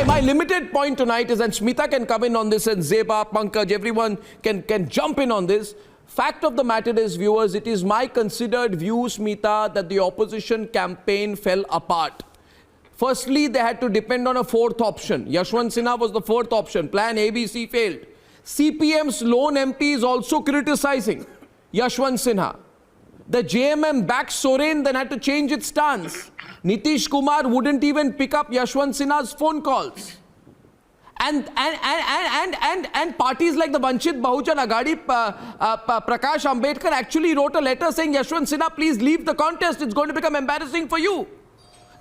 my limited point tonight is, and Smita can come in on this, and Zeba, Pankaj, everyone can jump in on this. Fact of the matter is, viewers, it is my considered view, Smita, that the opposition campaign fell apart. Firstly, they had to depend on a fourth option. Yashwant Sinha was the fourth option. Plan A, B, C failed. CPM's lone MP is also criticizing Yashwant Sinha. The JMM backed Soren, then had to change its stance. Nitish Kumar wouldn't even pick up Yashwant Sinha's phone calls. And parties like the Vanchit Bahujan Aghadi, Prakash Ambedkar actually wrote a letter saying, Yashwant Sinha, please leave the contest. It's going to become embarrassing for you.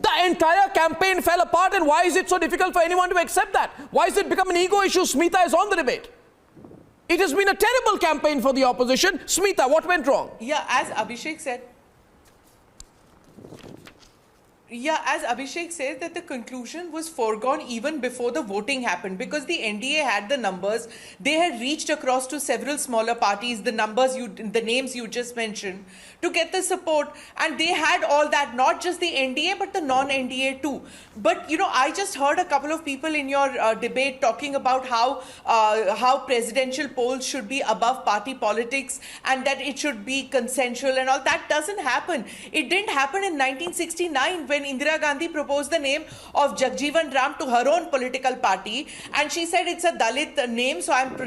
The entire campaign fell apart, and why is it so difficult for anyone to accept that? Why has it become an ego issue? Smita is on the debate. It has been a terrible campaign for the opposition. Smita, what went wrong? Yeah, as Abhishek said, that the conclusion was foregone even before the voting happened, because the NDA had the numbers. They had reached across to several smaller parties, the names you just mentioned, to get the support, and they had all that, not just the NDA but the non-NDA too. But you know, I just heard a couple of people in your debate talking about how presidential polls should be above party politics and that it should be consensual and all. That doesn't happen. It didn't happen in 1969 when Indira Gandhi proposed the name of Jagjeevan Ram to her own political party, and she said it's a Dalit name, so I'm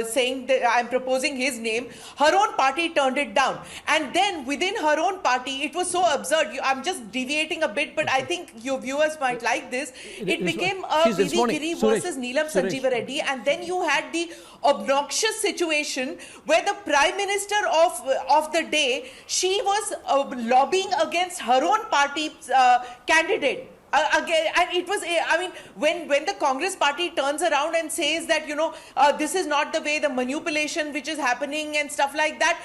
saying that I'm proposing his name. Her own party turned it down, and then within her own party, it was so absurd. I'm just deviating a bit, but I think your viewers might like this. It became a Vivi Giri versus Neelam Sanjeeva Reddy, and then you had the obnoxious situation where the Prime Minister of the day, she was lobbying against her own party's candidate. Again, and it was, I mean, when the Congress party turns around and says that, you know, this is not the way, the manipulation which is happening and stuff like that,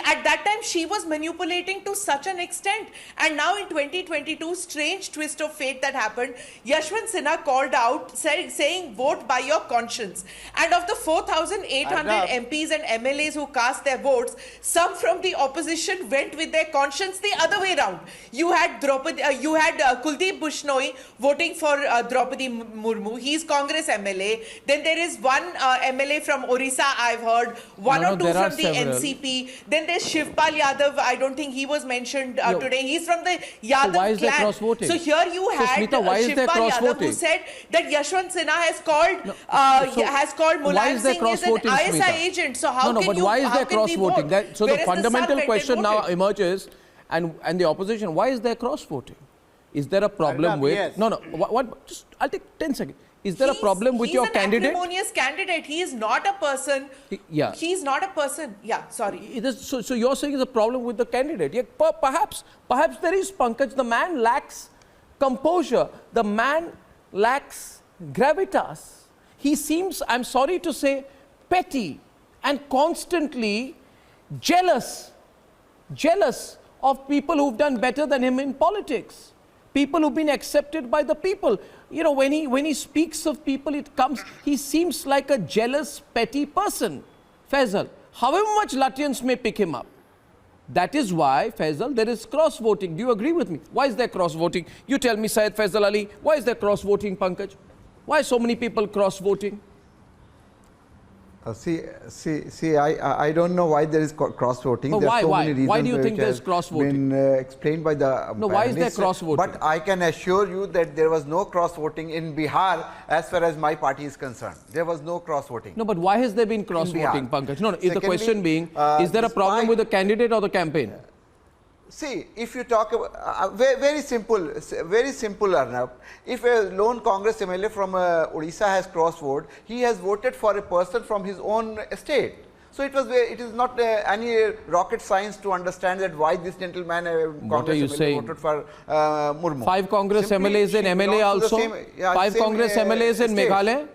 at that time she was manipulating to such an extent. And now in 2022, strange twist of fate that happened, Yashwant Sinha called out saying vote by your conscience. And of the 4,800 MPs and MLAs who cast their votes, some from the opposition went with their conscience the other way around. You had Kuldeep Bushnoi voting for Draupadi Murmu. He's Congress MLA. Then there is one MLA from Orissa, I've heard. One or two from the NCP. Then there's Shivpal Yadav. I don't think he was mentioned today. He's from the Yadav so why is clan. There cross-voting? So here you had Shivpal Yadav who said that Yashwant Sinha has called Mulayam Singh as an ISI agent. So how can you why is there cross-voting? So the fundamental question now voted? emerges, and the opposition, why is there cross-voting? Is there a problem with... Yes. No. Just, I'll take 10 seconds. Is there a problem with your candidate? He's an acrimonious candidate. He is not a person. He's not a person. Yeah, sorry. So you're saying it's a problem with the candidate. Yeah, perhaps there is, Pankaj. The man lacks composure. The man lacks gravitas. He seems, I'm sorry to say, petty and constantly jealous of people who've done better than him in politics. People who've been accepted by the people. You know, when he speaks of people, he seems like a jealous, petty person, Faisal. However much Lutyens may pick him up. That is why, Faisal, there is cross-voting. Do you agree with me? Why is there cross-voting? You tell me, Syed Faisal Ali, why is there cross-voting, Pankaj? Why so many people cross-voting? I don't know why there is cross-voting. No, why? Why do you think there is cross-voting? Been explained by the No, why is there cross-voting? But I can assure you that there was no cross-voting in Bihar as far as my party is concerned. There was no cross-voting. No, but why has there been cross-voting, Pankaj? No. Is the question being, is there a problem with the candidate or the campaign? See, if you talk about very simple, Arnab. If a lone Congress MLA from Odisha has cross-voted, he has voted for a person from his own state. So it is not any rocket science to understand that why this gentleman, Congress MLA, voted for Murmu. 5 Congress MLAs in MLA also. 5 Congress MLAs in Meghalaya.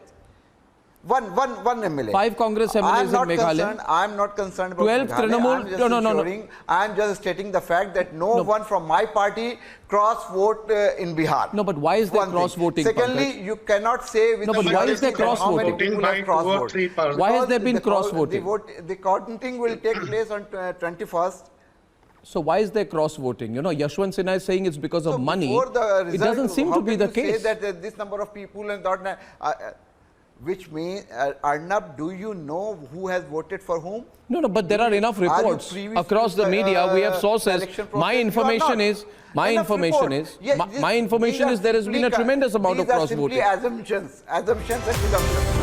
One MLA. 5 Congress MLAs in Meghalaya. I am not concerned about 12 Trinamool. No. I am just stating the fact that no one from my party cross-vote in Bihar. No, but why is there cross-voting? Secondly, you cannot say with why is there cross-voting? Why has there been cross-voting? The counting will take place on 21st. So why is there cross voting? You know, Yashwant Sinha is saying it's because of money. Before the result, It doesn't seem how to be can the you case. say that this number of people and that, which means, Arnab, do you know who has voted for whom? No, no, but there are enough reports privy across to the the, media. We have sources. selection My process? You are information not. is, my Enough information report. is, Yeah, my information is there has been a tremendous amount of cross voting. These are simply assumptions and presumptions.